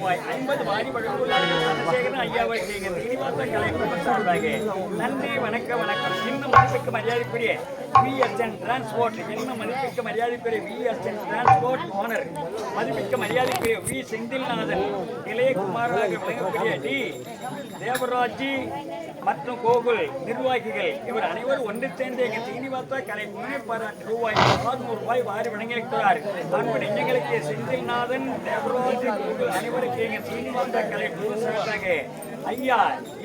ரூபாய் 50 வாரி வழங்குள்ளார்கள். சந்திரசேகரன் ஐயாவை சீனிவாச கலைக்குழுமம் சார்பாக நன்றி. வணக்கம். இன்னும் மதிப்புக்கு மரியாதைக்குரிய VSN டிரான்ஸ்போர்ட், இன்னும் மதிப்புக்கு மரியாதைக்குரிய VSN டிரான்ஸ்போர்ட் ஓனர், மதிப்புக்கு மரியாதைக்குரிய V செந்தில்நாதன், இளையகுமாராக விளங்கக்கூடிய D தேவராஜ் மற்றும் கோகுல் நிர்வாகிகள் இவர் அனைவரும் ஒன்று சேர்ந்து எங்கள் சீனிவாச கலை பாராட்டு ரூபாய் 600 வாரி வழங்கியிருக்கிறார். அன்பு நெஞ்சங்களுக்கு செந்தில்நாதன், தேவராஜ், கோகுல் அனைவருக்கு எங்கள் சீனிவாச கலை சார்பாக ஐயா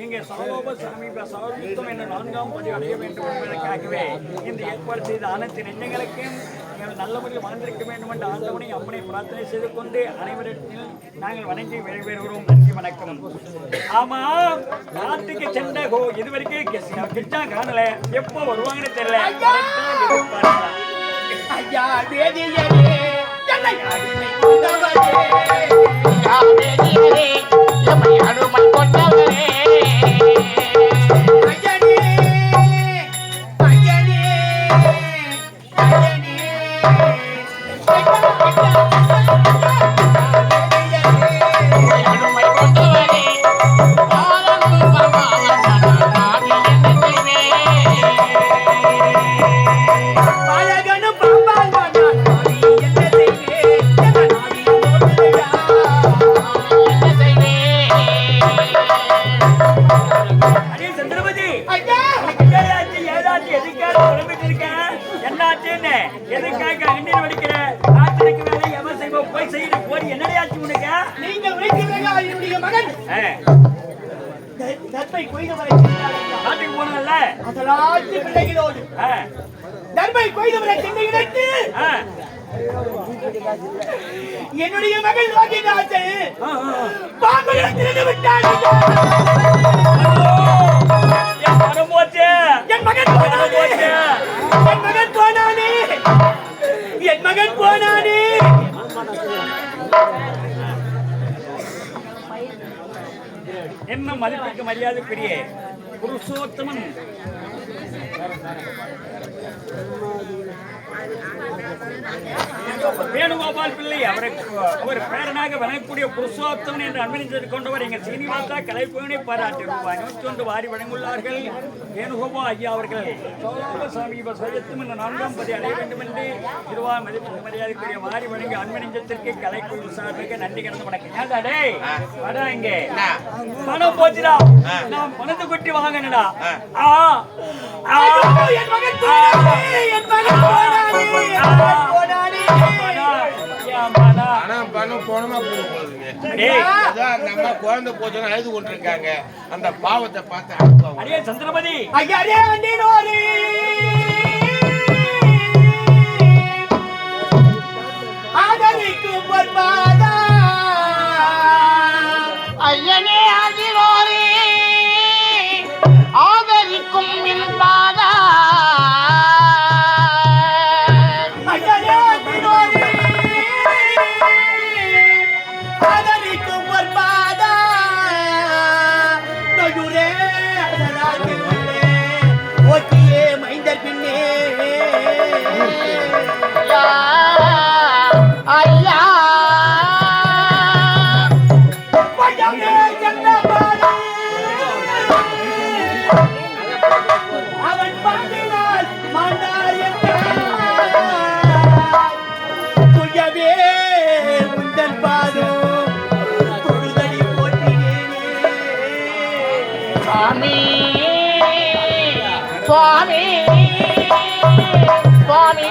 இங்க சமூக சமீப சமர்ப்பித்தம் என்ற 4ஆம் பதிவு அடைய வேண்டும் என்பதற்காகவே இந்த ஏற்பாடு செய்த அனைத்து நெஞ்சங்களுக்கும் நல்ல முறையில் வாழ்ந்திருக்க வேண்டும் என்று ஆண்டவனை அப்பனை பிரார்த்தனை செய்து கொண்டு அனைவரிடத்தில் நாங்கள் வணங்கி விடைபெறுகிறோம். நன்றி, வணக்கம். ஆமா, நாட்டுக்கு சென்ற இதுவரைக்கும் கிட்டா காணல, எப்போ வருவாங்கன்னு தெரியல. ஐயா அனுமன் கொண்டவரே என்னுடைய மகள் பாம்புகளை திறந்து விட்டார். என் மகன் போனானே. என்ன மதிப்புக்கு மரியாதைக்குரிய புருஷோத்தமன் வேணுகோபால் பிள்ளை அவர் பேரனாக வழங்கக்கூடிய புருஷோத்தமன் என்று அனுமதித்து கொண்டவர் எங்கள் சீனிவாசா கலைப்பவனை பாராட்டி ரூபாய் 101 வாரி வழங்குள்ளார்கள். வேணுகோபால் ஐயா அவர்கள் சமீப சோயத்தும் இந்த 4ஆம் பதிவு அடைய வேண்டும் என்று இருவாய் மதிப்புக்கு மரியாதைக்குரிய வாரி வழங்கி அனுமதித்திற்கு கலைக்குழு சார்பாக நன்றி கடந்து வணக்கம். வடா இங்கே பணம் போச்சுடா, நான் பணத்தை கொட்டி வாங்கினடா. குழந்தை போச்சு அழுது கொண்டிருக்காங்க. அந்த பாவத்தை பார்த்து சந்திரபதி ஐயனே அதிரோரே ஆதரிக்கும் என்பாதா மைந்தர் பின்னே ஐயா அவன் பாண்டினால் மாண்டார் துயவே உந்தன் பாதம் தொழுதடி போட்டினேனே. சுவாமி சுவாமி சுவாமி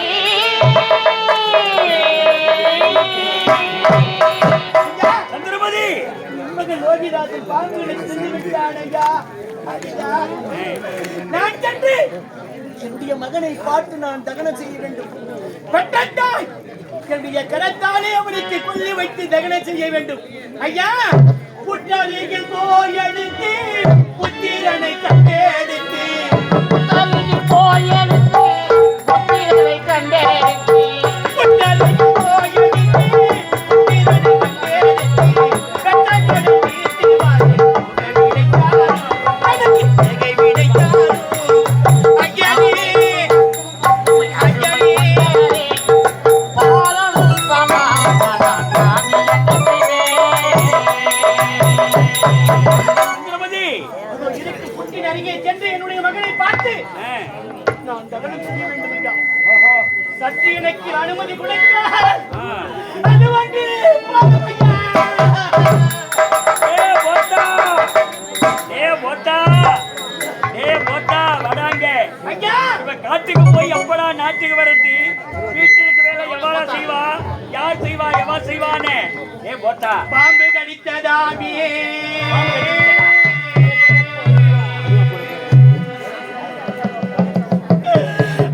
சந்திரபதி மகன் லோகிதாசன் பாம்புகளை சென்று விட்டான். ஐயா நான் சென்று என்னுடைய மகனை பார்த்து நான் தகனம் செய்ய வேண்டும். என்னுடைய கரத்தாலே அவனுக்கு கொல்லி வைத்து தகனம் செய்ய வேண்டும். ஐயா புற்றலிகள் போயெடுத்து புத்திரனை கண்டெடுத்து போயெடுத்து புத்திரனை கண்டெடுத்து புற்றலிகள் போயெடுத்து புத்திரனை கண்டெடுத்து கட்டங்களை தீர்த்துவார்கள் தகனம் செய்ய வேண்டும் ஐயா. ஓஹோ. சற்று எனக்கு அனுமதி கொடுக்க ஆ. அது வந்து போதும் ஐயா. ஏ போட்டா, ஏ போட்டா, ஏ போட்டா, வடாங்க. ஐயா இப்ப காட்டுக்கு போய் எப்படா நாட்டுக்கு வரது? வீட்டுக்கு வேலை எவ்வளோ செய்வா? யார் செய்வா? எவன் செய்வானே? ஏ போட்டா, பாம்பு கடித்ததாமே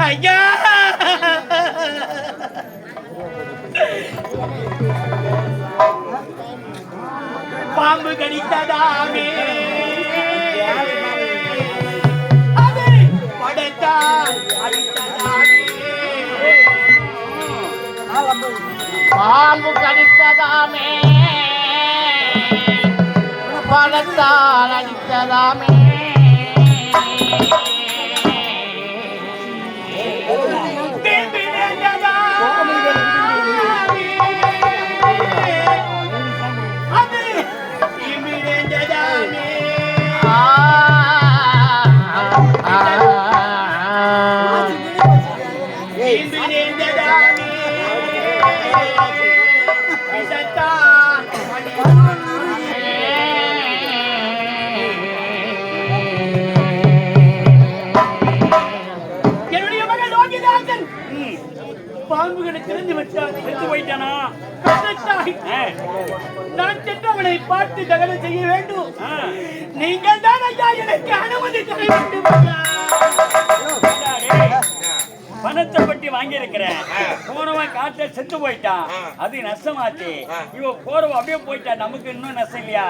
ஐயா. பாம்பு கடித்ததாமே அது படைத்தால் அடித்ததாமே. பாம்பு கடித்ததாமே பணத்தால் அடித்ததாமே என்னுடைய மகன் லோகிதாசன் பாம்புகளை திறந்து விட்டான். செத்து போயிட்டானா? கஷ்டத்தாய். நான் சென்று அவனை பார்த்து தகனம் செய்ய வேண்டும். ஆ. நீங்கள் தான் ஐயா எனக்கு அனுமதி தர வேண்டும் ஐயா. டேய், பணத்தை பட்டி வாங்கி இருக்கிறேன். போனவன் காட்ட செத்து போயிட்டான், அது நஷ்டமாச்சு. இவன் போறவன் அப்படியே போயிட்டான், நமக்கு இன்னும் நஷ்டம் இல்லையா?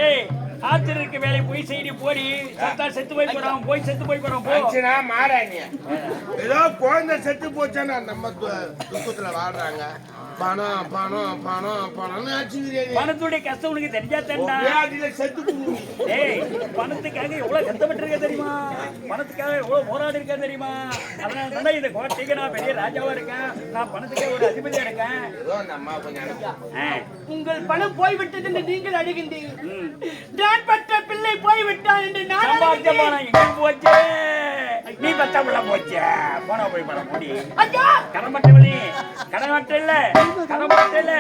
ஏய், ஆத்திரருக்கு வேலை போய் செய்தி போடி. சத்தா செத்து போய் போறான், போய் செத்து போய் போறான் போ. மனுஷனா மாறாங்க. ஏதோ குழந்தை செத்து போச்சானா நம்ம துக்கத்துல வாழ்றாங்க. பணம் பணம் பணம் பணம்னு ஆச்சுக்கிறீங்க. பணத்துடைய கஷ்டம் உனக்கு தெரிஞ்சா தண்டா. வியாதியில செத்து போகுது. ஏய், பணத்துக்காக எவ்வளவு கஷ்டப்பட்டிருக்க தெரியுமா? பணத்துக்காக எவ்வளவு போராடி இருக்க தெரியுமா? அதனால தானே இந்த கோட்டைக்கு நான் பெரிய ராஜாவா இருக்கேன். நான் பணத்துக்கே ஒரு அதிபதியா இருக்கேன். ஏதோ அந்த அம்மா கொஞ்சம் அனுப்பு. உங்கள் பணம் போய்விட்டது என்று நீங்கள் அழுகின்றீர்கள். நான் பெற்ற பிள்ளை போய்விட்டான் என்று நான் சம்பாதிச்ச அழுகின்றேன். பணம் எங்க போச்சு? நீ பத்த உள்ள போச்சு. போனா போய் பணம் முடி. ஐயா கடன்பட்டவளி, கடன்பட்ட இல்ல, கடன்பட்ட இல்ல.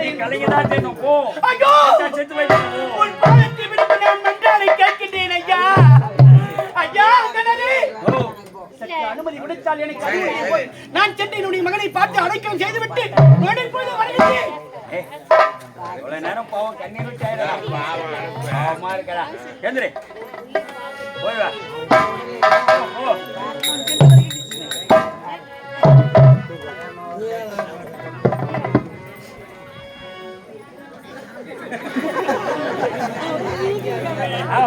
நீ கலைஞதான் செய்யணும் போ. ஐயோ செத்து போய் போ. உன் பாதத்தை விடுத்து நான் மன்றாடி கேட்கின்றேன் ஐயா. ஐயா கணனே ஓ, சற்று அனுமதி கொடுத்தால் எனக்கு அனுமதி போய் நான் சென்று என்னுடைய மகனை பார்த்து அடைக்கலம் செய்துவிட்டு மறுபடியும் போய் வருகிறேன். ஏய், இவ்வளவு நேரம் பாவம் கண்ணீர் விட்டு ஆயிடுறா. பாவமா இருக்கடா. எந்திரி, போய் வா. போ, போ.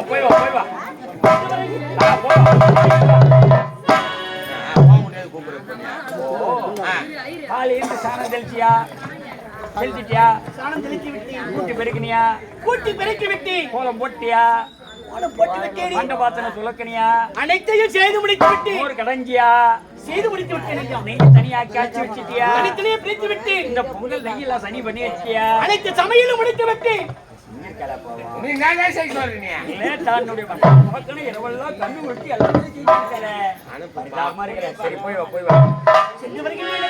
போய் வா, போய் வா. போ. போக முடியாது கூப்பிடுறது. காலையில சாணம் தெளிச்சியா? தெளிச்சிட்டியா? சாணம் தெளித்து விட்டேன். கூட்டி பெருக்கினியா? கூட்டி பெருக்கி விட்டேன். கோலம் போட்டியா? கோலம் போட்டு விட்டேன். மண்ட பாத்திரம் துலக்கனியா? அனைத்தையும் செய்து முடித்து விட்டேன். மோர் கடைஞ்சியா? செய்து முடித்து விட்டேன் ஐயா. நெய் தனியா காய்ச்சி வச்சிட்டியா? தனித்தனியே பிரித்து விட்டேன். இந்த பொங்கல் நெய்யெல்லாம் சனி பண்ணி வச்சிட்டியா? அனைத்து சமையலும் முடித்து விட்டேன். நீ நான் தான் செய்ய சொல்றீங்க. தன்னுடைய மக்கள் இரவெல்லாம் கண்ணு விட்டு எல்லாமே செஞ்சுட்டாரு. அனுப்பமா இருக்கிற. சரி போய் வா, போய் வா. சென்று வருகிறேன்.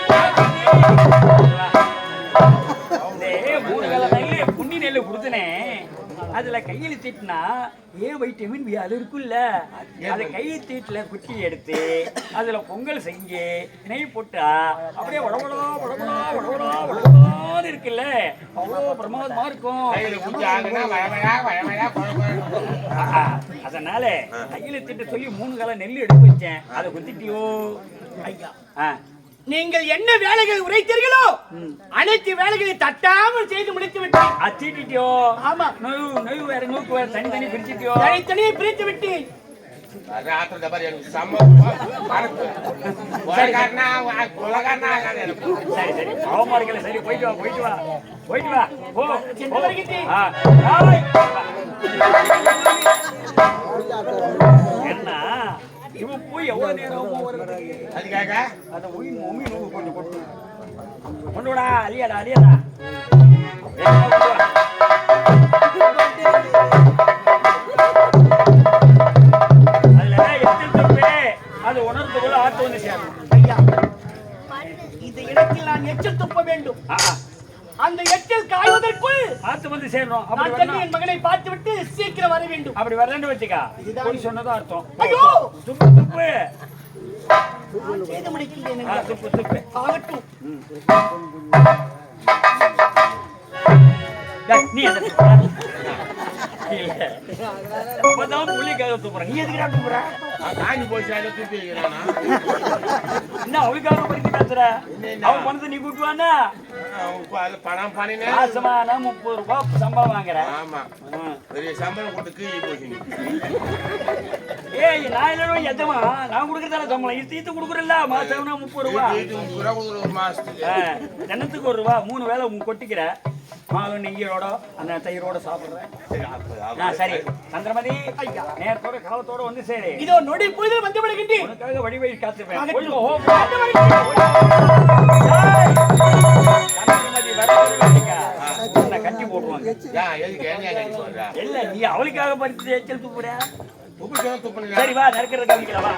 மூணு கால நெல்லு புண்ணி நெல்லு கொடுத்தனே, அதுல கையெழுத்திட்டுனா ஏ வைட்டமின் பி அது இருக்குல்ல, அதை கையெழுத்தீட்டுல குட்டி எடுத்து அதுல பொங்கல் செஞ்சு நெய் போட்டா அப்படியே உடம்புடா உடம்புடா உடம்புடா உடம்புடான்னு இருக்குல்ல, அவ்வளோ பிரமாதமா இருக்கும். கையில குச்சி ஆகுனா வயமையா வயமையா குழம்பு. அதனால கையெழுத்திட்டு சொல்லி 3 கால நெல் எடுத்து வச்சேன், அதை குத்திட்டியோ? ஐயா நீங்கள் என்ன வேலைகள் உரைத்தீர்களோ அனைத்து வேலைகளை தட்டாமல் செய்து முடித்து விட்டேன். அச்சிட்டியோ? ஆமா. நொய் வேற நூக்கு வேற தனித்தனி பிரிச்சிட்டியோ? தனித்தனியே பிரித்து விட்டேன். ராத்திரி பாரு எனக்கு சம்மதமா அனுப்பு. உலகாரனா ஆகாது எனக்கு. சரி சரி பாவமா இருக்கல. சரி போயிட்டு வா, போயிட்டு வா, போயிட்டு வா. போ. சென்று வருகிறேன். ஆய். என்ன இவன் போய் எவ்வளவு நேரமா வருது? அதுக்காக அந்த உயிர் உமி நூறு கொஞ்சம் கொண்டு கொண்டுடா. அழியாடா அழியாடா. அதுல எத்தனை தப்பு அது உணர்ந்துக்குள்ள ஆட்டு வந்து சேரும். பார்த்து வந்து சேர்றோம். அப்படி நான் சென்று என் மகனை பார்த்து விட்டு சீக்கிரம் வர வேண்டும். அப்படி வரலன்னு வச்சுக்கா போய் சொன்னதா அர்த்தம். ஐயோ துப்பு துப்பு செய்து முடிக்கிறேன். துப்பு துப்பு. ஆகட்டும். நீ என்ன இப்பதான் புள்ளிக்காக துப்புறேன். நீ எதுக்குடா துப்புற? காஞ்சி போச்சு அதை தூக்கி வைக்கிறானா? என்ன அவளுக்காக படித்து பேசுற? அவன் பணத்தை நீ கூட்டுவானா? அது பணம் பண்ணினேன். மாசமான 30 ரூபாய் சம்பளம் வாங்குற. ஆமா பெரிய சம்பளம் கொடுத்து கீழே போச்சு நீ. ஏய் நான் இல்ல எஜமா நான் கொடுக்கறதான சம்பளம் இது கொடுக்குறல்ல மாசம்னா 30 ரூபாய். இது 30 ரூபா ஒரு மாசத்துக்கு. தினத்துக்கு 1 ரூபாய் 3 வேளை கொட்டிக்கிற மாலும் நெய்யோட அந்த தயிரோட சாப்பிடுறேன். சரி சந்திரமதி நேரத்தோட காலத்தோட வந்து சரி. இதோ நொடி பொழுது வந்து விடுகின்றேன். உனக்காக வடிவை காத்துப்பேன். ஆகட்டும். சந்திரமதி வரவேற்க உன்னை கட்டி போடுவாங்க. எதுக்கு என்ன கட்டி போடுறா? இல்ல நீ அவளுக்காக பறித்து ஏச்சல் துப்புற. துப்பு சரி வா நறுக்கிறது கவனிக்கல வா.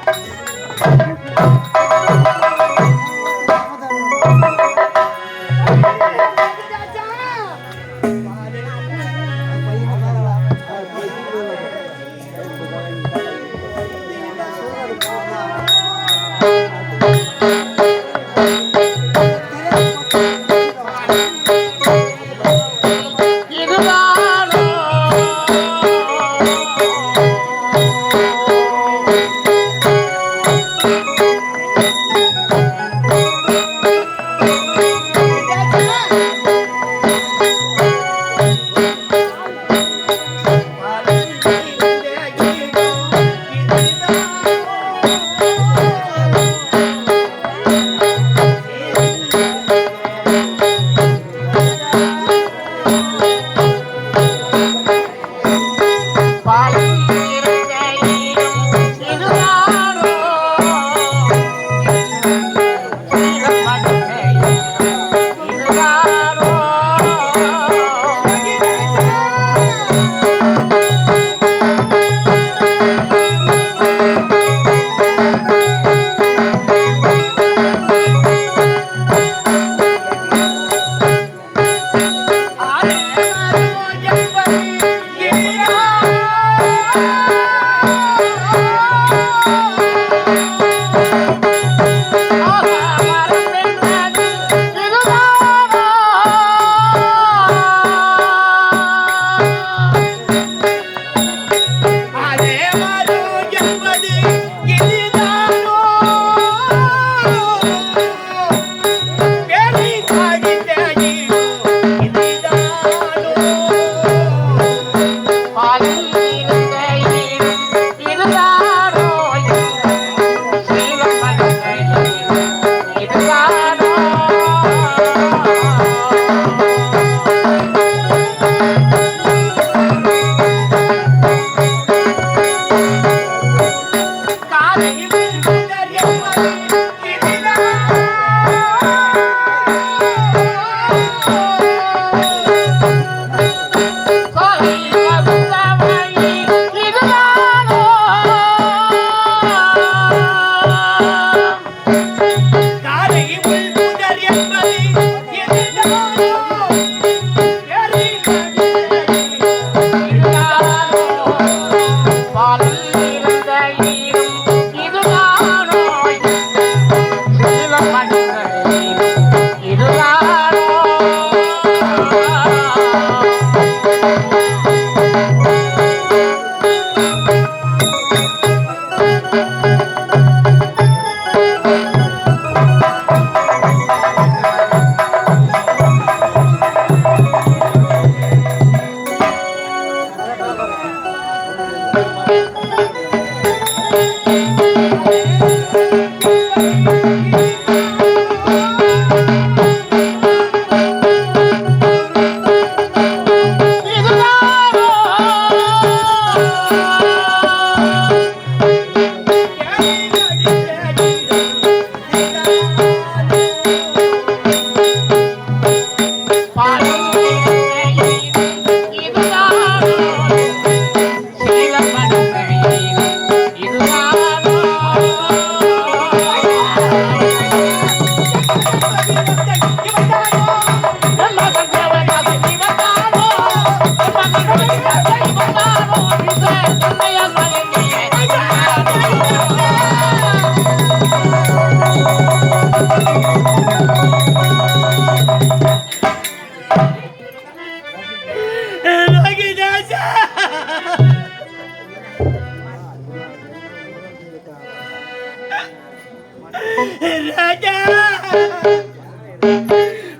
ராஜா,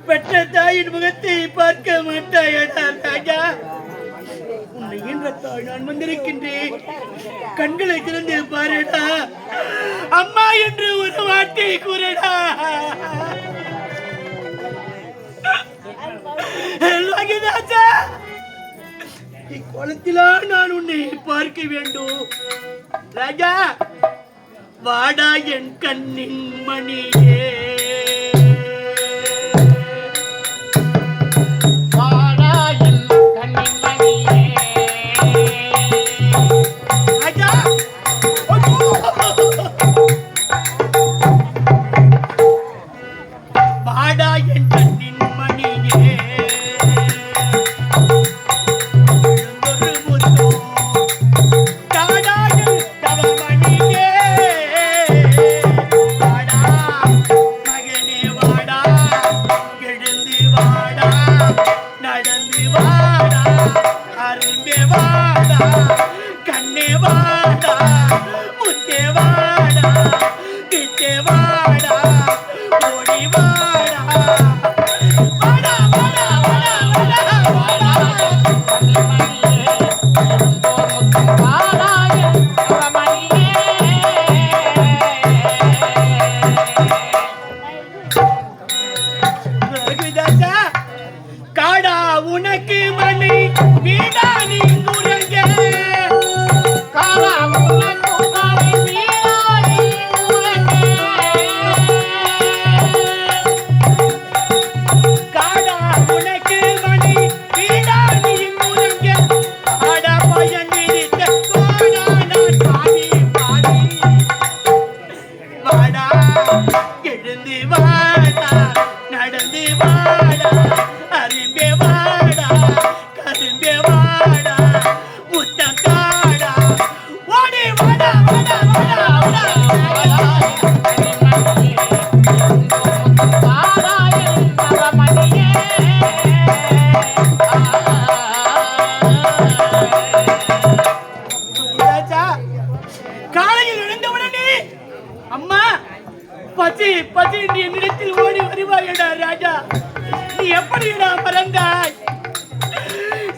பெற்ற தாயின் முகத்தை பார்க்க மாட்டாயடா ராஜா. உன்னை ஈன்றத்தால் நான் வந்திருக்கின்றேன். கண்களை திறந்து பாருடா. அம்மா என்று ஒரு வார்த்தை கூறடா. ராஜா, இக்கோலத்திலா நான் உன்னை பார்க்க வேண்டும். ராஜா, வாடா என் கண்ணின் மணியே, வாடா என் கண்ணின் மணியே. ராஜா, வாடா என் கண்ணின் மணியே, என்னிடத்தில் ஓடி வருவாயடா ராஜா. நீ எப்படிடா மறந்தாய்?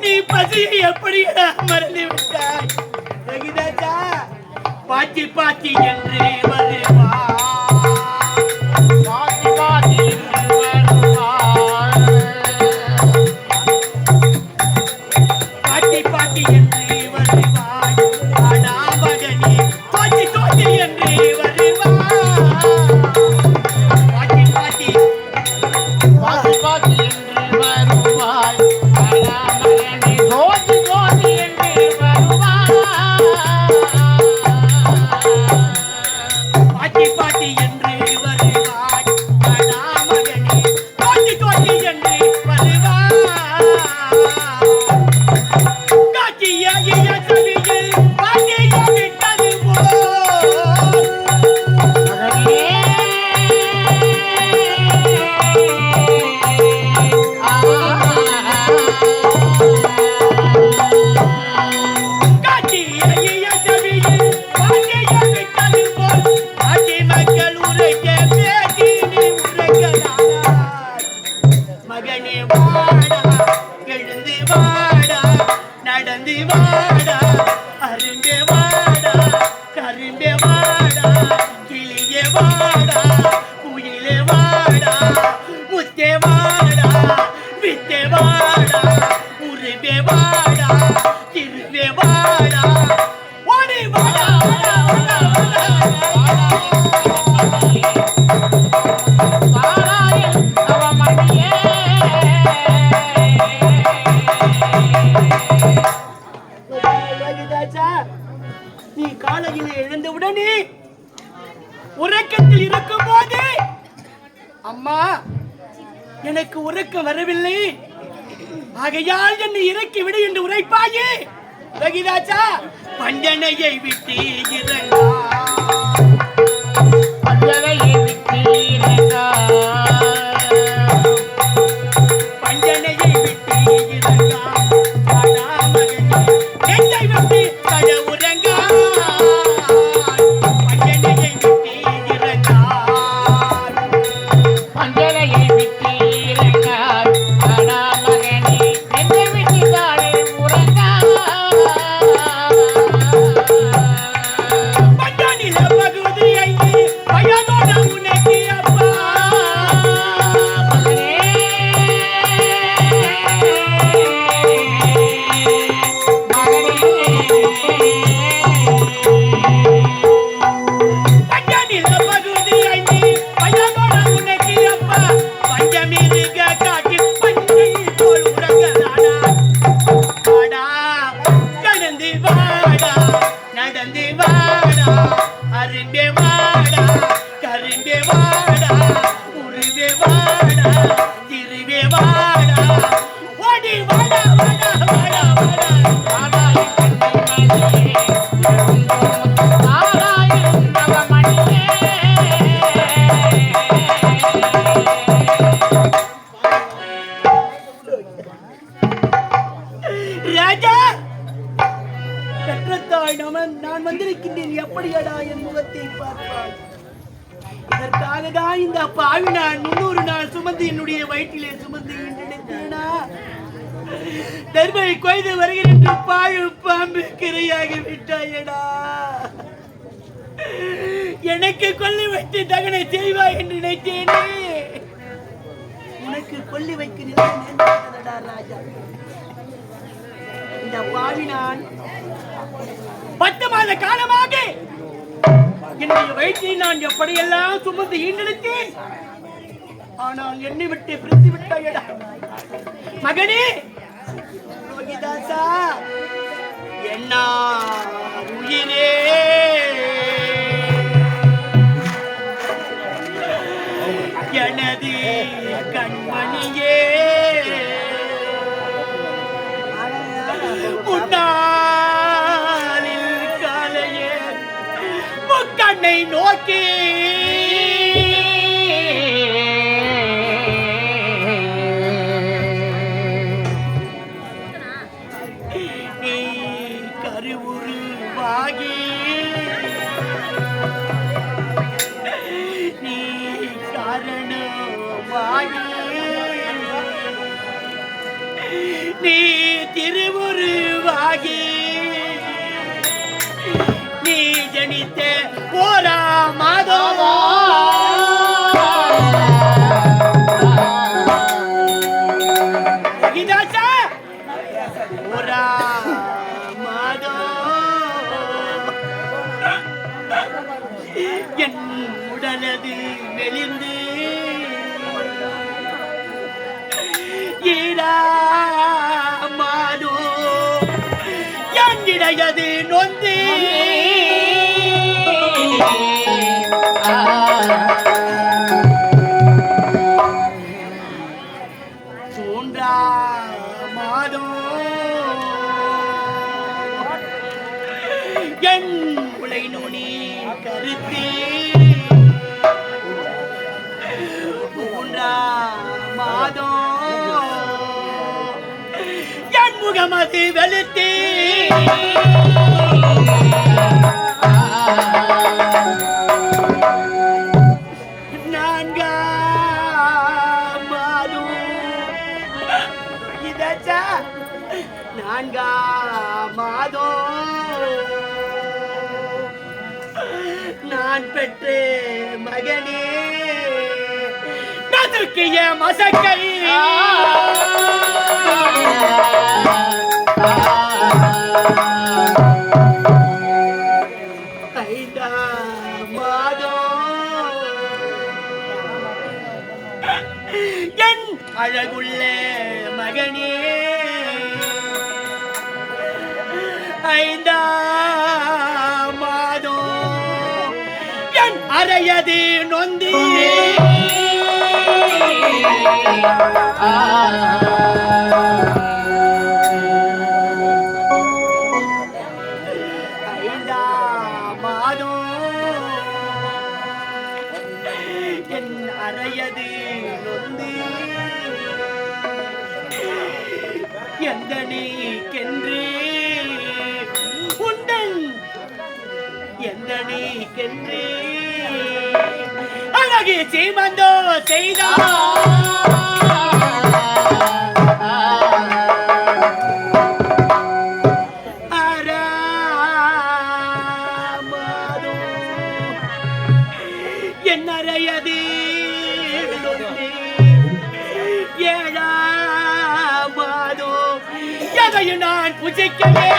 நீ பசியை எப்படிடா மறந்து விட்டாய்? ரகிதாஜா, பாட்டி பாட்டி என்று வருவா, பாட்டி பாட்டி என்று வருவாய், பாட்டி பாட்டி என்று வருவாய். ஆனா மகனே தோட்டி தோட்டி என்று வருவாய். பாட்டி பாட்டி என்று வருவாய், மகனே தோட்டி தோட்டி என்று வருவாய். பாட்டி பாட்டி என்று வருவாய். ஆனா மகனே தோட்டி தோட்டி என்று வருவாய். காட்சியாகிய சபையில் பாட்டியை விட்டது போல் மகனே நடந்து வாடா, அரும்பே வாடா, கரும்பே வாடா, கிளியே வாடா, குயிலே வாடா, முத்தே வாடா, வித்தே வாடா, உருவே வாடா, திருவே வாடா, ஓடி வாடா, வாடா, வாடா, வாடா. நீ காலையில் எழுந்தவுடனே உறக்கத்தில் இருக்கும் போது, அம்மா எனக்கு உறக்கம் வரவில்லை, ஆகையால் என்னை இறக்கி விடு என்று உரைப்பாயே ரகிதாச்சா. பஞ்சனையை விட்டு இறங்கா, பஞ்சனையை விட்டு இறங்கா, பஞ்சனையை விட்டு இறங்கா, வாடா மகனே என்னை விட்டு தட உறங்கா. பஞ்சனையை விட்டு இறங்கா, பஞ்சனையை விட்டு இறங்கா, வாடா மகனே என்னை விட்டு தாழ உறங்கா. பஞ்சனில பகுதி ஐந்து வயதோட உனக்கு அப்பா. பஞ்சனில பகுதி ஐந்து வயதோட உனக்கு அப்பா. பஞ்சமிருக காட்டி பஞ்சை போல் உறங்கலானா. வாடா கடந்து வாடா நடந்து வாடா அரும்பே வாடா கரும்பே வாடா உருவே வாடா திருவே வாடா ஓடி வாடா வாடா வாடா வாடா. ராஜா பெற்றத்தாய் நான் வந்திருக்கின்றேன், எப்படியடா என் முகத்தை பார்ப்பாய்? இதற்காக தான் இந்த பாவி நான் 300 நாள் சுமந்து என்னுடைய வயிற்றிலே சுமந்து நினைத்தேனா? தர்மை கொய்து வருகின்ற பாழு பாம்பு கிரையாகி விட்டாயடா. எனக்கு கொல்லி வைத்து தகனை செய்வாய் என்று நினைத்தேனே, உனக்கு கொல்லி வைக்கிறேன் ராஜா. இந்த பாவி நான் 10 மாத காலமாக என்னுடைய வயிற்றை நான் எப்படியெல்லாம் சுமந்து ஈண்டெடுத்தேன். ஆனால் என்னை விட்டு பிரித்து விட்டாயடா மகனே. ரோகிதாசா என்ன உயிரே, எனது கண்மணியே, முன்னாளில் காலையே முக்கண்ணை நோக்கி நீ கருவுருவாகி நீ காரணமாகி நீ திருவுருவாகி நீ ஜனித்த போரா மாதவா. ரகிதாசா போரா மாதோ என் உடலது மெலிந்து ஈரா மாதோ என்னிடையது நொந்து தோன்றா மாதோ என் உலை நுனி கருத்து தோன்றா மாதோ என் முகமது வெளுத்து நான்காம் மாதம் இதாச்சா நான்காம் மாதம் நான் பெற்ற மகனே நசுக்கிய மசக்கை ஐந்தாம் மாதம் என் அழகுள்ள மகனே ஐந்தாம் மாதம் என் அறையது நொந்து ஆ சென்று அழகு சீமந்தோ செய்தார். என்னறையது ஏழாமாதோ எதையும் நான் புசிக்கவே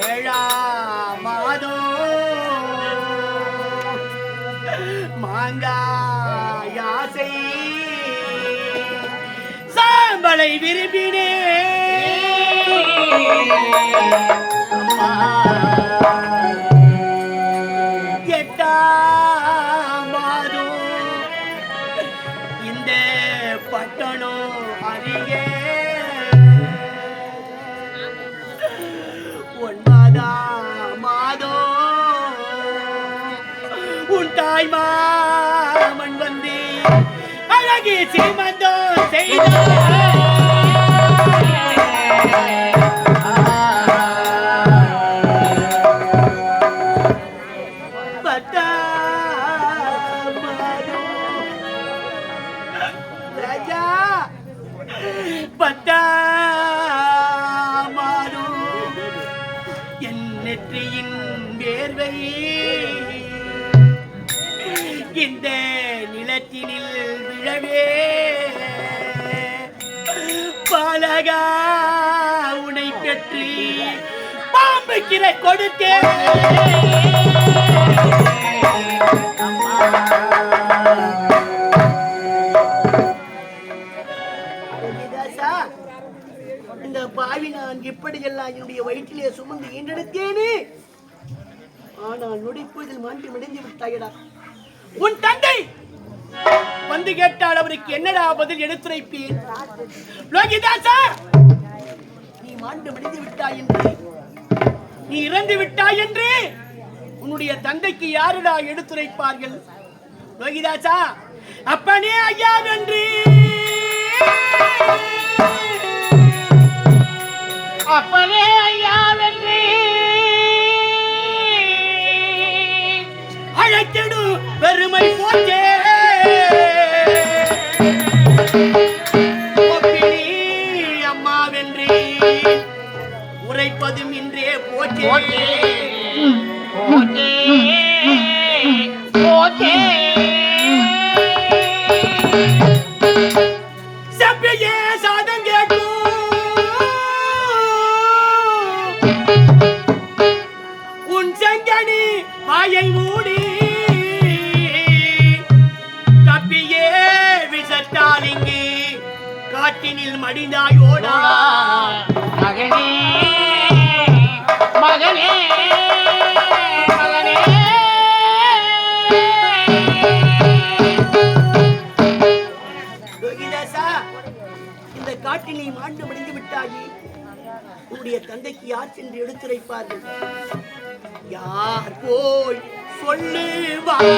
ஏழாமாதோ மாங்காயாசை சாம்பலை விரும்பினே எட்டாமாதோ இந்த பட்டணோ அருகே ஒன்பதாமாதோ உன் தாய் மாமன் வந்து அழகு சீமந்தோ செய்தார். பத்தாமாதோ என் நெற்றியின் வேர்வை இந்த நிலத்தினில் விழவே பாலகா உனை பெற்று பாம்பு கிரை கொடுத்தேன். இந்த பாவி நான் இப்படியெல்லாம் என்னுடைய வயிற்றிலே சுமந்து ஈண்டெடுத்தேனே, ஆனால் நொடிப்பொழுதில் மாண்டி மிடைந்து விட்டாயடா. உன் தந்தை வந்து கேட்டால் அவருக்கு என்னடா பதில் எடுத்துரைப்பேன்? லோகிதாசா, நீ மாண்டு மிடைந்து விட்டாய் என்று, நீ இறந்து விட்டாய் என்று உன்னுடைய தந்தைக்கு யாருடா எடுத்துரைப்பார்கள்? லோகிதாசா, அப்பனே ஐயா வென்று அப்பனே ஐயா வென்று அழைத்திடு பெருமை போச்சே. அம்மா வென்று உரைப்பதும் இன்றே போச்சே. போச்சே போச்சே செப்பியே சாதம் கேட்கும் உன் செங்கனி வாயை மூடி கப்பியே விசத்தாலிங்கி காட்டினில் மடிந்தாயோடா. மகனே மகனே மகனே லோகிதாசா, இந்த காட்டில் நீ மாண்டு மடிந்து விட்டாயே, உன்னுடைய தந்தைக்கு யார் சென்று எடுத்துரைப்பார்கள்? யார் போய் சொல்லுவார்?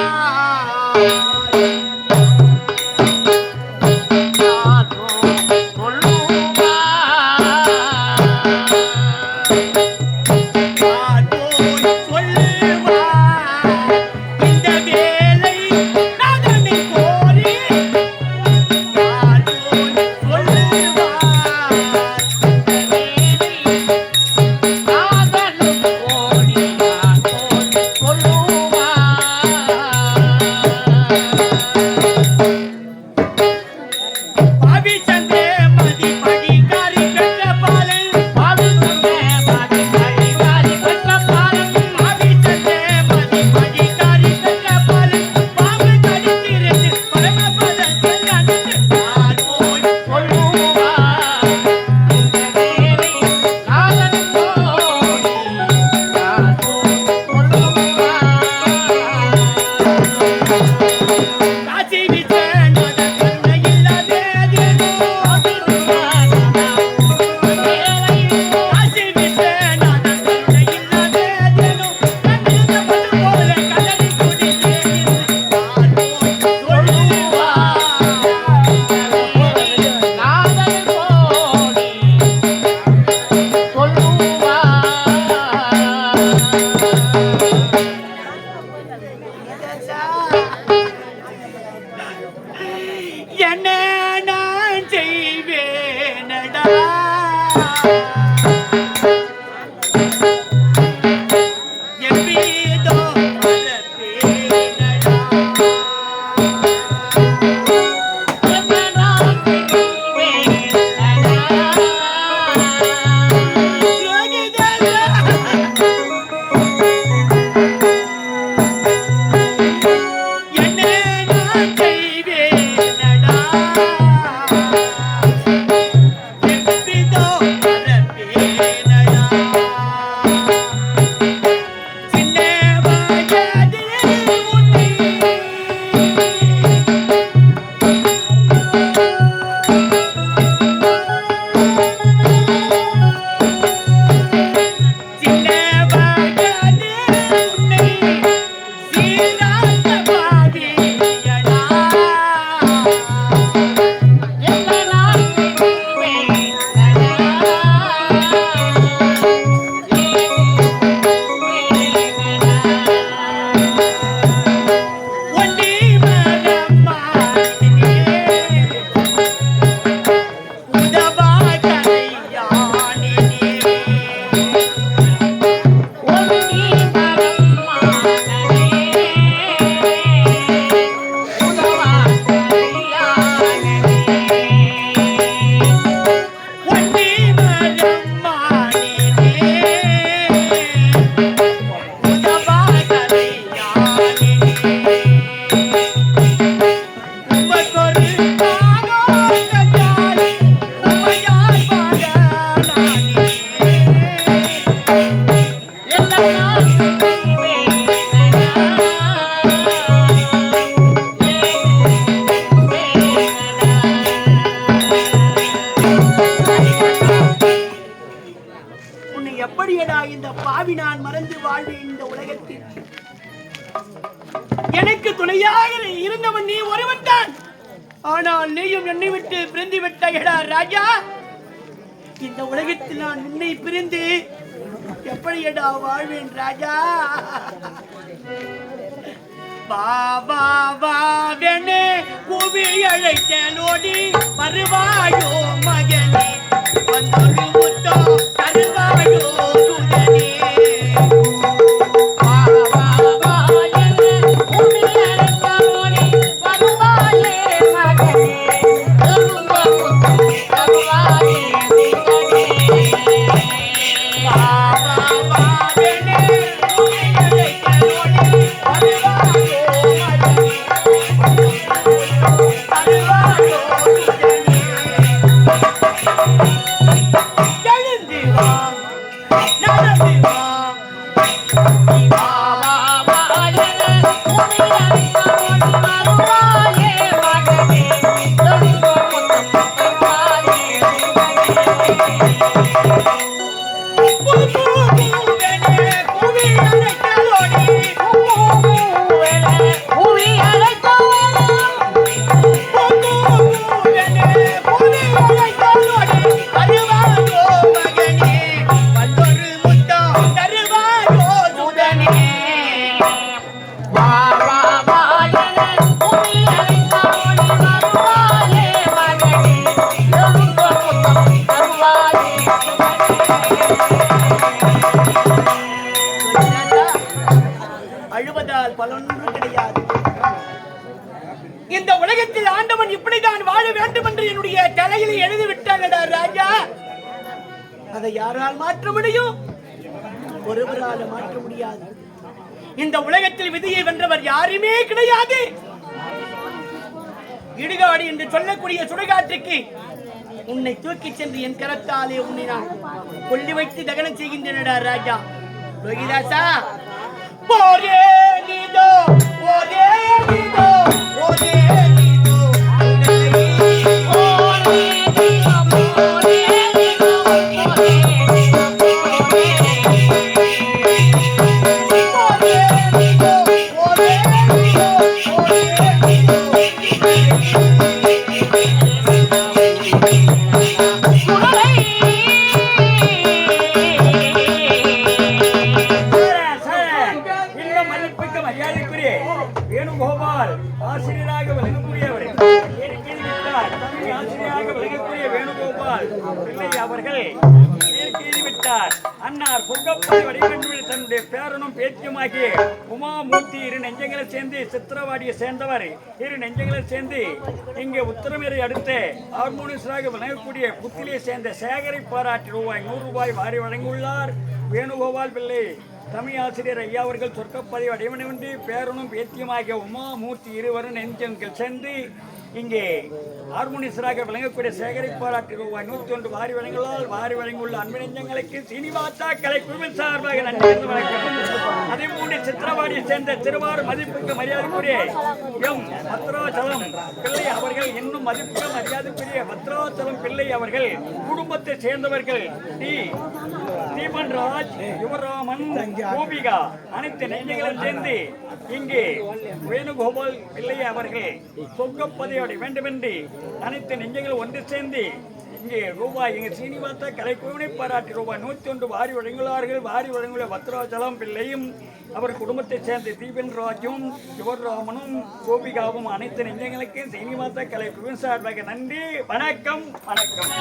எப்படியடா இந்த பாவி நான் மறந்து வாழ்வேன் இந்த உலகத்தில்? எனக்கு துணையாக இருந்தவன் நீ ஒருவன் தான். ஆனால் நீயும் என்னை விட்டு பிரிந்து விட்டாயடா ராஜா. இந்த உலகத்தில் நான் உன்னை பிரிந்து எப்படியடா வாழ்வேன் ராஜா? பாபா பாவனே கூவி அழைத்தலோடி வருவாயோ மகனே, வந்தொரு முத்தோ தருவாயோ சுதனே. அழுவதால் பலனொன்றும் கிடையாது. இந்த உலகத்தில் ஆண்டவன் இப்படிதான் வாழ வேண்டும் என்று என்னுடைய தலையில் எழுதி விட்டானடா ராஜா. அதை யாரால் மாற்ற முடியும்? ஒருவரால் மாற்ற முடியாது. இந்த உலகத்தில் விதியை வென்றவர் யாருமே கிடையாது. இடுகாடு என்று சொல்லக்கூடிய சுடுகாட்டுக்கு உன்னை தூக்கி சென்று என் கரத்தாலே உன்னை நான் கொல்லி வைத்து தகனம் செய்கின்றனடா ராஜா. ரோகிதாசா, போரே நீதோ போரே நீதோ போரே நீதோ வேணுகோபால் ஆசிரியராக விளங்கக்கூடிய விட்டார். தமிழ் ஆசிரியராக விளங்கக்கூடிய வேணுகோபால் பிள்ளை அவர்கள் விட்டார். அன்னார் பொங்கப்பதை வடிவென்று தன்னுடைய பேரனும் பேத்தியுமாகிய உமாமூர்த்தி இரு நெஞ்சங்களை சேர்ந்து சித்திரவாடியை சேர்ந்தவர். இரு நெஞ்சங்களை சேர்ந்து இங்கே உத்தரமேரை அடுத்து ஹார்மோனியஸாக விளங்கக்கூடிய புத்திலே சேர்ந்த சேகரை பாராட்டி ரூபாய் 100 வாரி வழங்கியுள்ளார் வேணுகோபால் பிள்ளை. தமிழ் ஆசிரியர் ஐயா அவர்கள் சொர்க்கப்பதை வடிவென்று பேரனும் பேத்தியுமாகிய உமாமூர்த்தி இருவரும் நெஞ்சங்கள் சேர்ந்து இங்கே ஹார்மோனியஸராக விளங்கக்கூடிய சேகரை பாராட்டி ரூபாய் 101 வாரி வழங்கியுள்ள அன்பு நெஞ்சங்களுக்கு சீனிவாசா கலை குழுவின் சார்பாக நன்றி என்று வணக்கம். 13 சித்திரவாடியை சேர்ந்த திருவாரூர் மதிப்புக்கு மரியாதைக்குரிய எம் பத்ராச்சலம் பிள்ளை அவர்கள் இன்னும் மதிப்புக்கு மரியாதைக்குரிய பத்ராச்சலம் பிள்ளை அவர்கள் குடும்பத்தை சேர்ந்தவர்கள் தீபன் ராஜ், யுவராமன், கோபிகா அனைத்து நெஞ்சங்களும் சேர்ந்து இங்கே வேணுகோபால் பிள்ளை அவர்கள் சொர்க்கப்பதையோட வேண்டுமென்று அனைத்து நெஞ்சங்களும் ஒன்று சேர்ந்து இங்கே ரூபாய் சீனிவாச கலைக்குழுவினை பாராட்டி ரூபாய் 101 வாரி வழங்குள்ளார்கள். வாரி வழங்குள்ள பத்ராச்சலம் பிள்ளையும் அவர் குடும்பத்தை சேர்ந்த தீபன் ராஜும் யுவராமனும் கோபிகாவும் அனைத்து நெஞ்சங்களுக்கு சீனிவாச கலைக்குழுவின் சார்பாக நன்றி வணக்கம் வணக்கம்.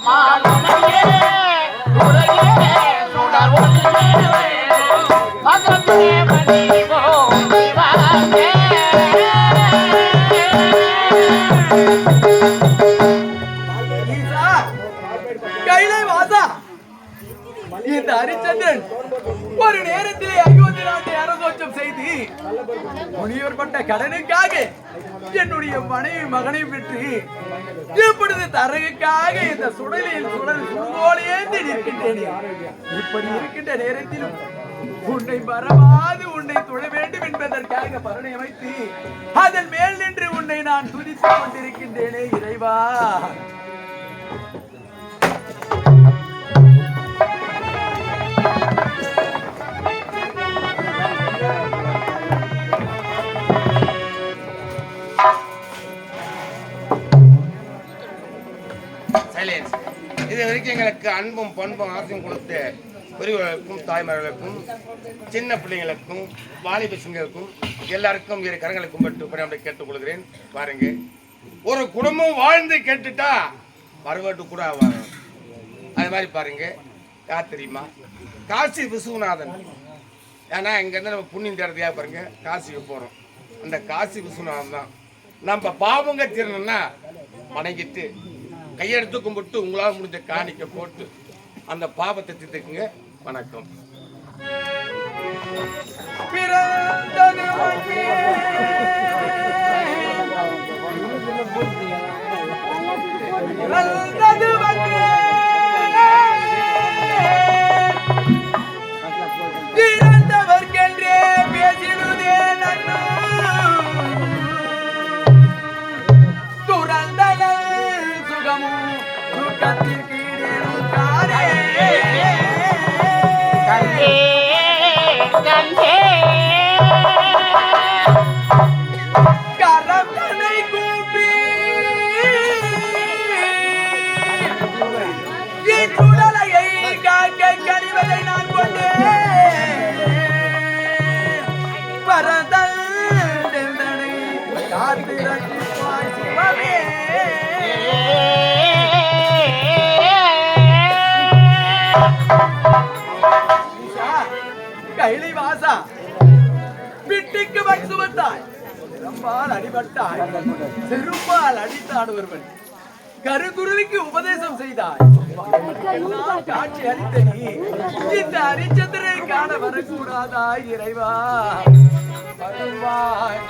மாமுனையே உபதேசம் செய்து முனிவர் பட்ட கடனுக்காக என்னுடைய மனைவி மகனை பெற்று இப்பொழுது தரகுக்காக இந்த சுடலில் சுடுகோலையேந்தி நிற்கின்றேன். இப்படி இருக்கின்ற நேரத்திலும் உன்னை மறவாது உன்னை தொழ வேண்டும் என்பதற்காக பரணை அமைத்து அதன் மேல் நின்று உன்னை நான் துதித்துக் கொண்டிருக்கின்றேனே இறைவா. இது வரைக்கும் எங்களுக்கு அன்பும் பண்பும் ஆசையும் கொடுத்து பெரியவர்களுக்கும் தாய்மார்களுக்கும் சின்ன பிள்ளைங்களுக்கும் வாலிபசிங்களுக்கும் எல்லாருக்கும் இரு கரங்களை கும்பிட்டு பணியாமலை கேட்டுக்கொள்கிறேன். பாருங்க, ஒரு குடும்பம் வாழ்ந்து கேட்டுட்டா மறுவாட்டு கூட ஆவாங்க. அது மாதிரி பாருங்க, யார் தெரியுமா? காசி விஸ்வநாதன். ஏன்னா இங்கேருந்து நம்ம புண்ணியம் தேடுறதையா பாருங்க, காசிக்கு போகிறோம். அந்த காசி விஸ்வநாதன் தான் நம்ம பாவங்க தீரணும்னா வணங்கிட்டு கையெடுத்து கும்பிட்டு உங்களால் முடிஞ்ச காணிக்க போட்டு அந்த பாவத்தை தீர்த்துக்குங்க. வணக்கம். கைலை வாசா பிட்டிக்கு மண் சுமத்தாய், சிறப்பால் அடிபட்டாய், செருப்பால் அடித்தான் ஒருவன், கருங்குருவிக்கு உபதேசம் செய்தாய், காட்சி அளித்த நீ இந்த ஹரிச்சந்திரனை காண வரக்கூடாதா இறைவா? வருவாய்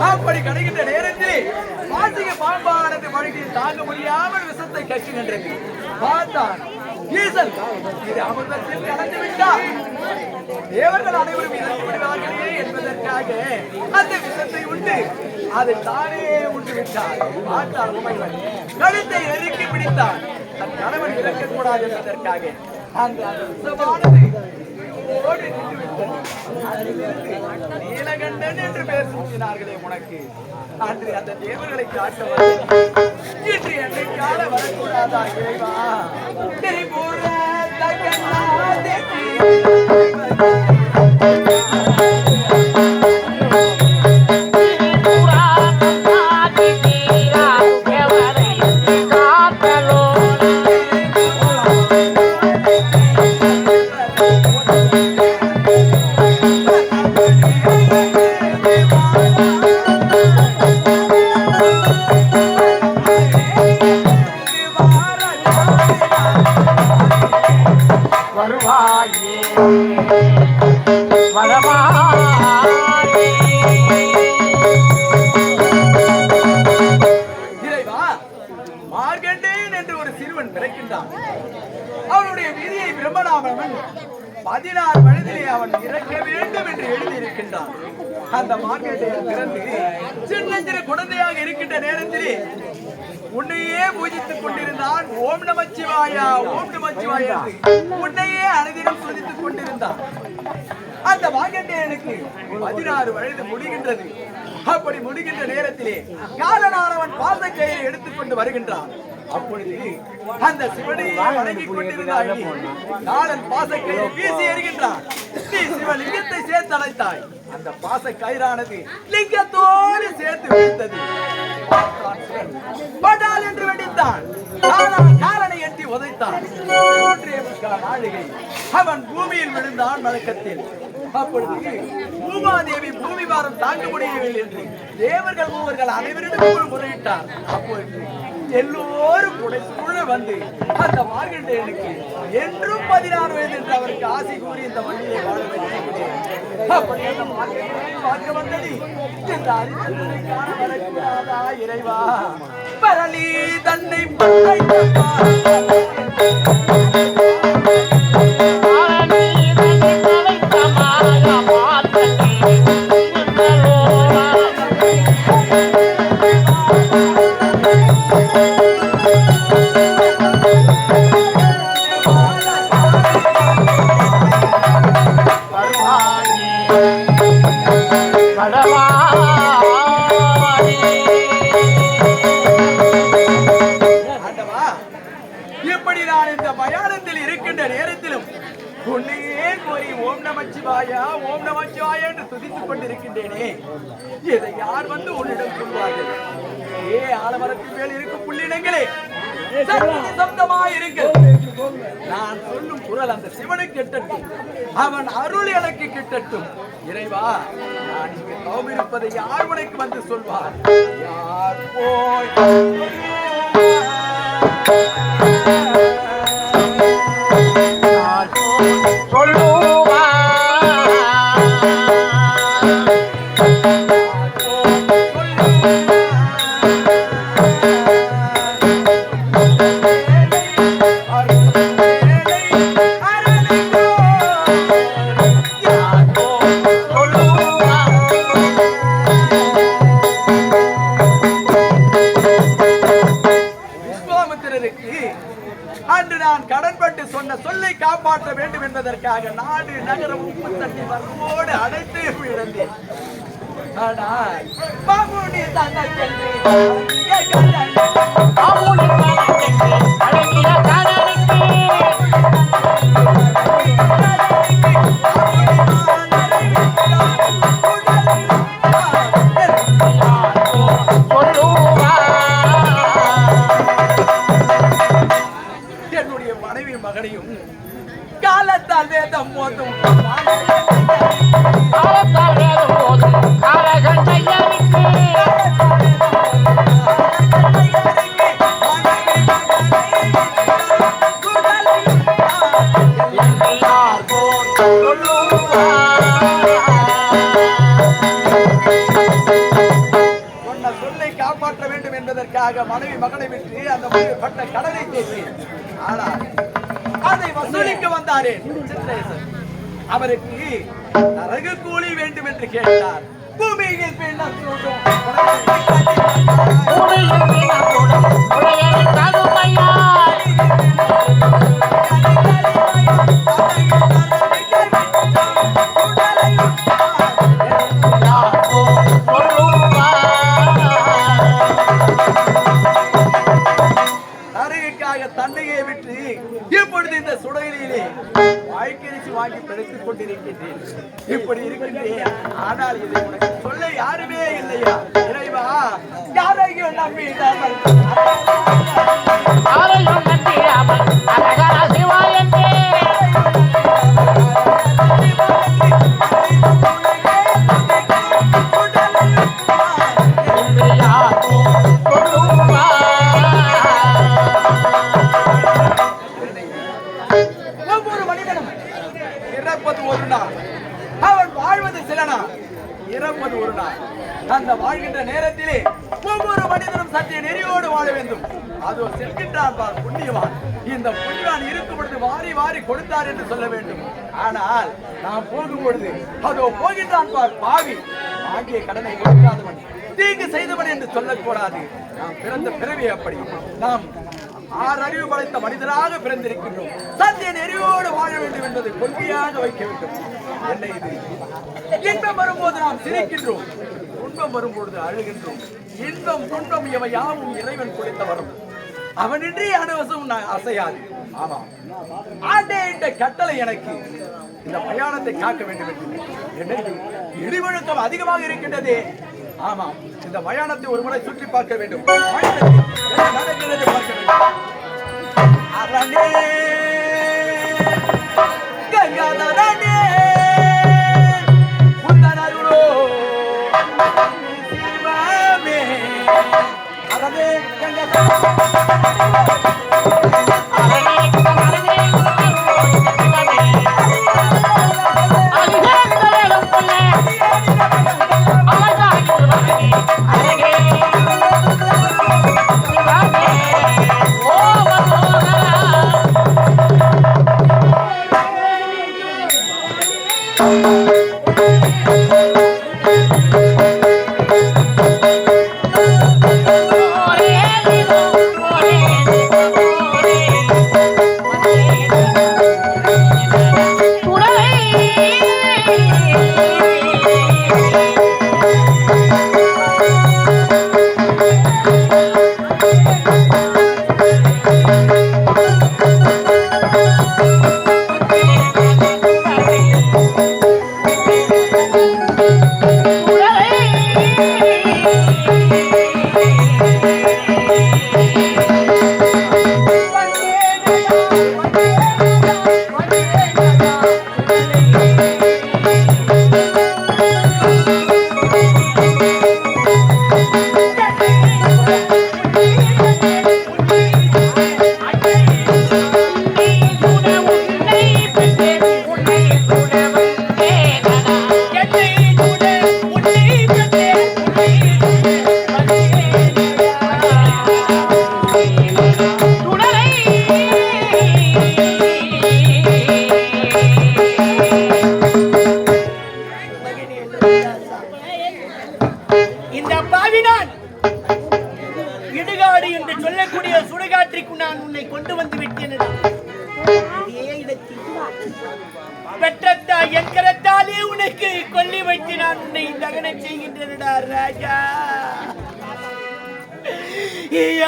அப்படி கிடைக்கின்ற நேரத்தில் வாசிக பாம்பானது வழியில் தாங்க முடியாமல் விஷத்தை கற்றுகின்றது. பார்த்தான் ஈசன் இது அமிர்தத்தில் கலந்து விட்டார், தேவர்கள் அனைவரும் இறந்து விடுவார்களே என்பதற்காக அந்த விஷத்தை உண்டு அதை தானே உண்டு விட்டார். பார்த்தார் உமைவன் கழுத்தை நெருக்கி பிடித்தார். தன் கணவன் இறக்கக்கூடாது என்பதற்காக அந்த விஷமானது ஓடி நின்று நீலகண்டன் என்று பேர் சூட்டினார்களே உனக்கு, அன்று அந்த தேவர்களை காட்ட இன்று என்னை காண வரக்கூடாதா இறைவா? திரிபுர வருவாயே இறைவா, மார்க்கண்டேயன் என்று ஒரு சிறுவன் பிறக்கின்றான். அவனுடைய விதியை பிரம்மனாமன் 16 வயதிலே அவன் இறக்க வேண்டும் என்று எழுதியிருக்கின்றான். அந்த மார்க்கண்டேயன் பிறந்து சின்னஞ்சிறு குழந்தையாக இருக்கின்ற நேரத்திலே உன்னையே பூஜித்துக் கொண்டிருந்தான். ஓம் நமச்சிவாயா, ஓம் நமச்சிவாயா என்று உன்னையே அனுதினம் பூஜித்துக் கொண்டிருந்தான். அந்த மார்க்கண்டேயனுக்கு 16 வயது முடிகின்றது. அப்படி முடிகின்ற நேரத்திலே காலனானவன் பாசக்கயிறை எடுத்துக்கொண்டு வருகின்றான். அப்பொழுது அந்த சிவனையே வணங்கிக் கொண்டிருந்தாய். காலன் பாசக்கயிறை வீசி எறிகின்றான். நீ சிவலிங்கத்தை சேர்த்து அழைத்தாய். அந்த பாசக்கயிறானது லிங்கத்தோடு சேர்த்து விழுந்தது. படால் என்று வெடித்தான். காலனை எட்டி உதைத்தான். 3 நாழிகை அவன் பூமியில் விழுந்தான் மயக்கத்தில். அப்பொழுது பூமாதேவி பூமி பாரம் தாங்க முடியவில்லை என்று தேவர்கள் மூவர்கள் அனைவரிடம் முறையிட்டார். அப்பொழுது எல்லோரும் கூட வந்து அந்த மார்க்கண்டேயனுக்கு என்றும் 16 வயது என்று அவருக்கு ஆசை கூறி இந்த மண்ணிலே வாழ வைத்திருக்கிறேன். அப்படி அந்த மார்க்கண்டேயனை பார்க்க வந்தது இந்த அறிஞர்களை காண வரக்கூடாதா இறைவா? பரளி தன்னை உன்னையே கோரி ஓம் நமச்சிவாயா, ஓம் நமச்சிவாயா என்று துதித்துக் கொண்டிருக்கின்றேனே. இதை யார் வந்து உன்னிடம் சொல்வார்கள்? ஏ ஆலமரத்தின் மேல் இருக்கும் புள்ளினங்களே, சப்தமாயிருங்கள். நான் சொல்லும் குரல் அந்த சிவனுக்கு கிட்டட்டும், அவன் அருள் எனக்கு கிட்டட்டும். இறைவா, நான் இங்கு தவம் இருப்பதை யார் உனக்கு வந்து சொல்வார்? யார் போய் அன்று நான் கடன்பட்டு சொன்ன சொல்லை காப்பாற்ற வேண்டும் என்பதற்காக நாடு நகரம் உப்பு தண்ணி வரவோடு அடைத்து இழந்தேன். ஆனால் மாமுனி தனக்கென்று என்னுடைய மனைவி மகனையும் காலத்தால் வேதம் போதும் சொல்லை காப்பாற்ற வேண்டும் என்பதற்காக மனைவி மகனை விட்டு அந்த பட்ட கடனை தேர்ந்தேன். ஆனால் அதை வசூலிக்க வந்தாரே சித்ரேசன், அவருக்கு நரக கூலி வேண்டும் என்று கேட்டார். பூமியில் பெண்ணம் சூடும் தந்தையை விட்டு இப்பொழுது இந்த சுடலிலே வாய்க்கரிசி வாங்கி பிழைத்துக் கொண்டிருக்கின்றேன். இப்படி இருக்கின்றேன். ஆனால் இதை உனக்கு சொல்ல யாருமே இல்லையா? இறைவா, யாரையும் நம்பிடாமல் ஒரு நாள், அவன் வாழ்வது சில நாள், இறப்பது ஒரு நாள். அந்த வாழ்கின்ற நேரத்திலே ஒவ்வொரு மனிதனும் சற்று நெறியோடு வாழ வேண்டும். அதோ செல்கின்றான் பார் புண்ணியவான். இந்த புண்ணியவான் இருக்கும் பொழுது வாரி வாரி கொடுத்தார் என்று சொல்ல வேண்டும். ஆனால் நாம் போகும் பொழுது அதோ போகின்றான் பார் பாவி, ஆகிய கடனை கொடுக்காதவன், தீங்கு செய்தவன் என்று சொல்லக்கூடாது. நாம் பிறந்த பிறவி அப்படி. நாம் 6 அறிவு படைத்த மனிதராக பிறந்திருக்கின்றோம். சத்திய நெறியோடு வாழ வேண்டும் என்பதை கொள்கையாக வைக்க வேண்டும். என்ன இது? இன்பம் வரும்போது நாம் சிரிக்கின்றோம், துன்பம் வரும்பொழுது அழுகின்றோம். இன்பம் துன்பம் இவை யாவும் இறைவன் கொடுத்த வரும். அவனின்றி அனவசம் அசையாது. ஆமா, ஆண்டே இந்த கட்டளை எனக்கு இந்த மயானத்தை காக்க வேண்டும் என்று. இடிவழுக்கம் அதிகமாக இருக்கின்றதே. ஆமா, இந்த மயானத்தை ஒரு முறை சுற்றி பார்க்க வேண்டும். என்ன நடக்கிறது பார்க்க வேண்டும். அரணே கங்காதரனே உந்தனருளோ சிவமே அரணே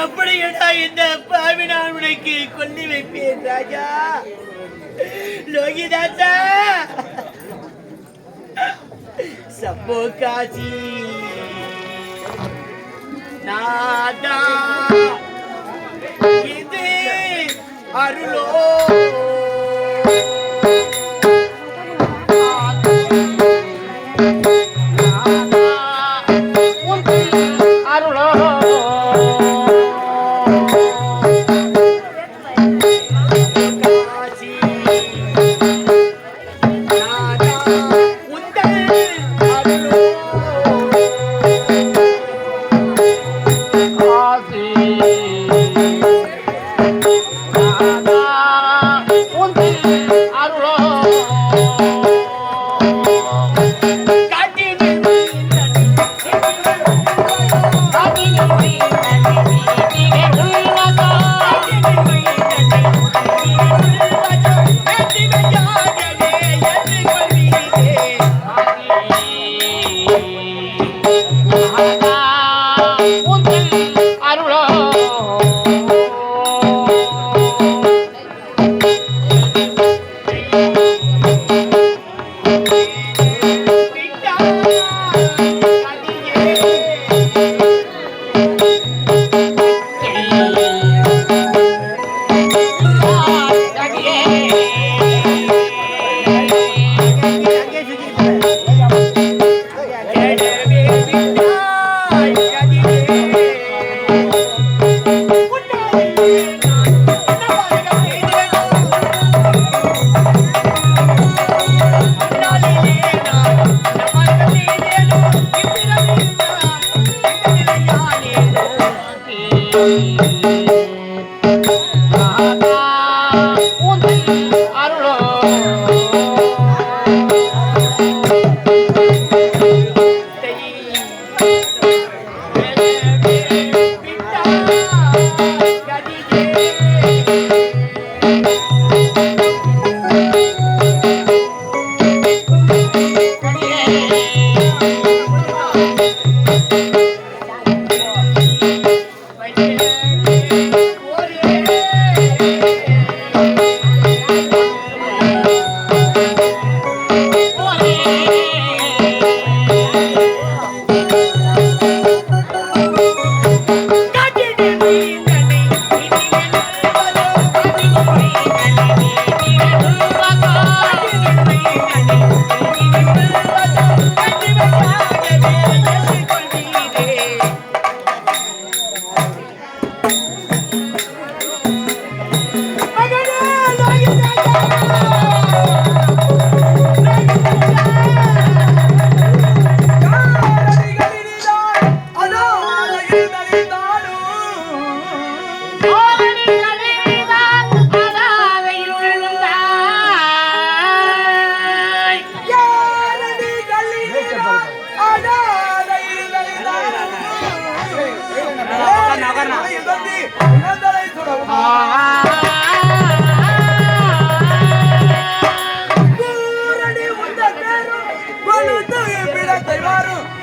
எப்படிடா இந்த பாவி நான் உனக்கு கொல்லி வைப்பேன் ராஜா. லோகிதாசா சப்போ காசி நாதா இது அருளோ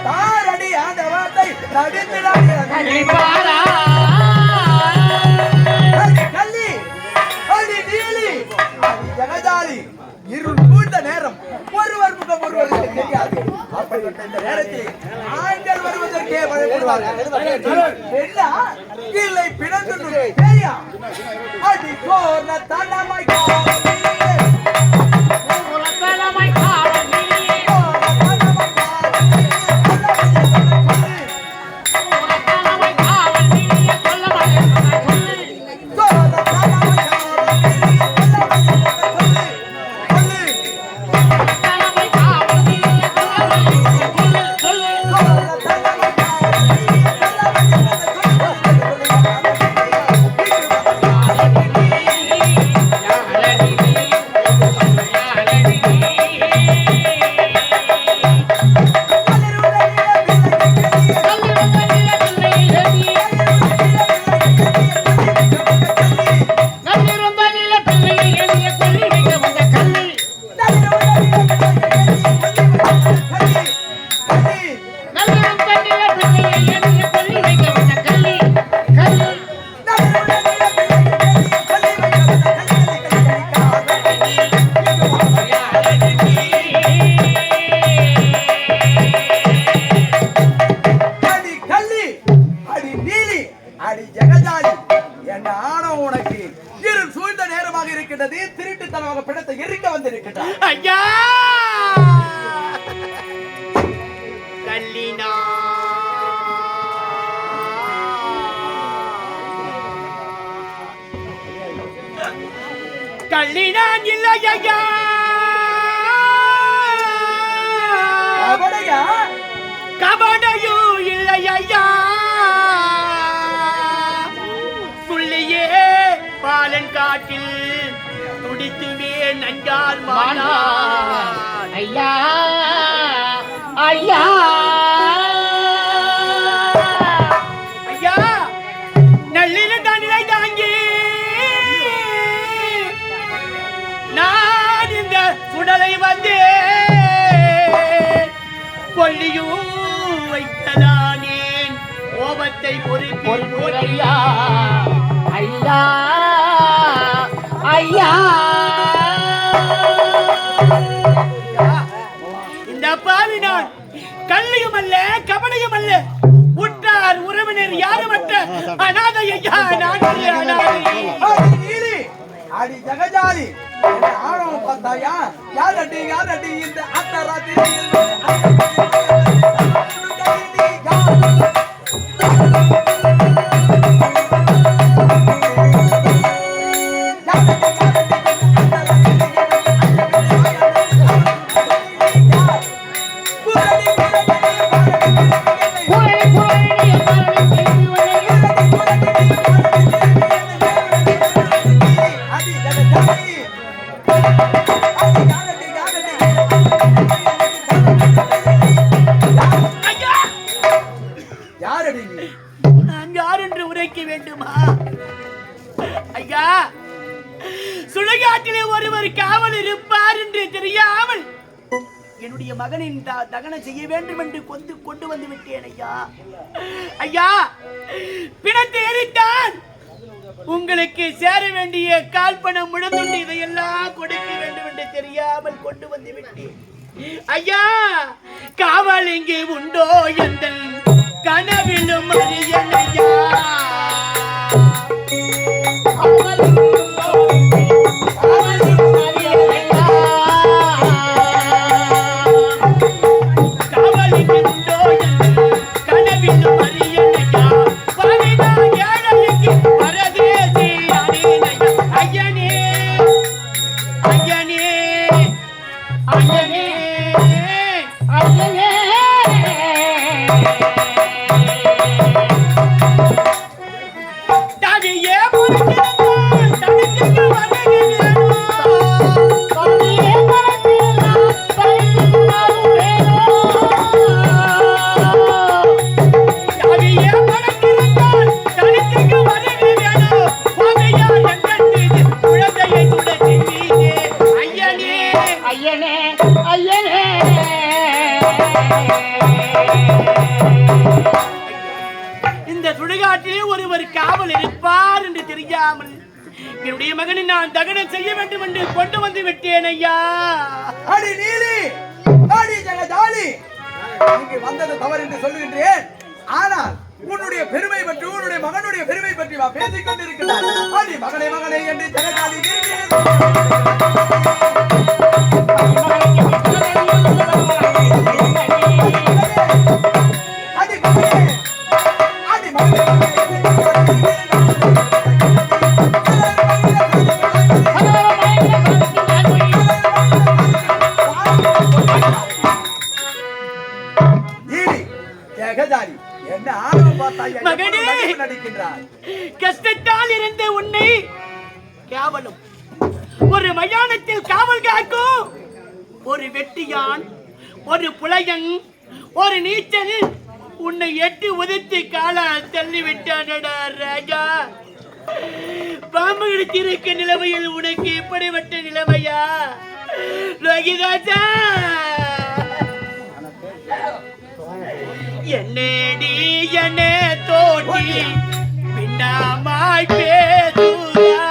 தாரடி அந்த வார்த்தை நடித்திடாதே கள்ளிப்பாரா கள்ளி அடி நீலி அடி ஜகஜாலி இருள் சூழ்ந்த நேரம் ஒருவர் முகம் ஒருவருக்கு தெரியாது அப்படிப்பட்ட இந்த நேரத்தில் ஆண்கள் வருவதற்கே பயப்படுவார்கள் என்ன இல்லை பிறந்து தெரியா அடி கோர்ன தன்னமை உலகலமை காவலியே உலகலமை காவலியே சொல்லமலை சொல்லு உலகலமை காவலியே சொல்லு திருட்டுத்தனமாக பிணத்தை எரிக்க வந்திருக்கிறார் ஐயா கல்லினா கல்லினான் இல்லை ஐயா அவனையா கபடையும் இல்லை ஐயா புள்ளியே பாலன் காட்டில் துடித்துமே நஞ்சால் மானான் ஐயா ஐயா ஐயா நல்லின தன்னிலை தாங்கி நான் இந்த சுடலை வந்து கொல்லியும் வைத்ததானேன் கோபத்தை பொறுப்பில் ஐயா ஐயா ஐயா இந்த பாவி நான் கல்லியும் அல்ல கபடியும் அல்ல உற்றார் உறவினர் யாருமற்ற அநாதை ஐயா நான் ஒரு அநாதை. அடி நீலி அடி ஜகஜாலி என்ன ஆணவம் பார்த்தாயா யார் அடி இந்த அந்த ராத்திரியில் நான் யார் என்று உரைக்க வேண்டுமா ஐயா சுடுகாட்டிலே ஒருவர் காவல் இருப்பார் என்று தெரியாமல் என்னுடைய மகனின் தகனம் செய்ய வேண்டும் என்று கொண்டு வந்து விட்டேன் ஐயா ஐயா பிணத்தை எரித்தான் உங்களுக்கு சேர வேண்டிய கால்பணம் முழுதுண்டு இதையெல்லாம் கொடுக்க வேண்டும் என்று தெரியாமல் கொண்டு வந்து விட்டேன் ஐயா காவல் இங்கே உண்டோ எந்த கனவிலும் அறியன் ஐயா ஐயனே ஐயனே இந்த சுடுகாட்டிலே ஒருவர் காவல் இருப்பார் என்று தெரியாமல் என்னுடைய மகனை நான் தகனம் செய்ய வேண்டும் என்று கொண்டு வந்து விட்டேன் ஐயா. அடி நீலி, அடி ஜெகஜாலி, இங்கு வந்தது தவறு என்று சொல்லுகின்றேன். ஆனால் உன்னுடைய பெருமை பற்றி, உன்னுடைய மகனுடைய பெருமை பற்றி வா பேசிக் கொண்டிருக்கிறார். அடி மகனே மகனே என்று ஜெகஜாலி அடி மகனே, அடி மகனே என்ன ஆர்வம் பார்த்தாய் மகனே, நடிக்கின்றார். கஷ்டத்தால் இருந்த உன்னை கேவலம் ஒரு மயானத்தில் காவல் காக்கும் ஒரு வெட்டியான், ஒரு புலையன், ஒரு நீச்சல் உன்னை எட்டி உதைத்து காலால் தள்ளிவிட்டானடா ராஜா. பாம்பு எடுத்திருக்க நிலைமையில் உனக்கு இப்படிப்பட்ட நிலைமையா லோகிதாஜா? என்னடி என்னே தோட்டி பின்னாமாய் பேசுறா.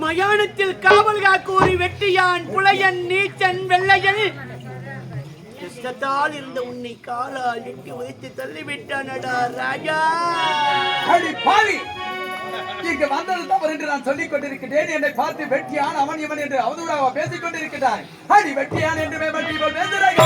மயானத்தில் காவல் காக்கும் ஒரு வெட்டியான், புலையன், நீச்சன், வெள்ளையன் கஷ்டத்தால் இருந்த உன்னை காலால் எட்டி வைத்து தள்ளிவிட்டானடா ராஜா. அடி பாவி, இங்கு வந்தது தவறு என்று நான் சொல்லிக் கொண்டிருக்கிறேன். என்னை பார்த்து வெட்டியான், அவன் இவன் என்று அவதூறாக பேசிக் கொண்டிருக்கிறாய். அடி வெட்டியான் என்று மேம்பட்டு இவள் பேசுகிறாய்.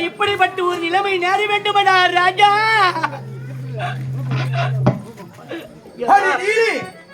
இப்படிப்பட்ட ஒரு நிலைமை நேர வேண்டுமடா ராஜா. அடி நீலி,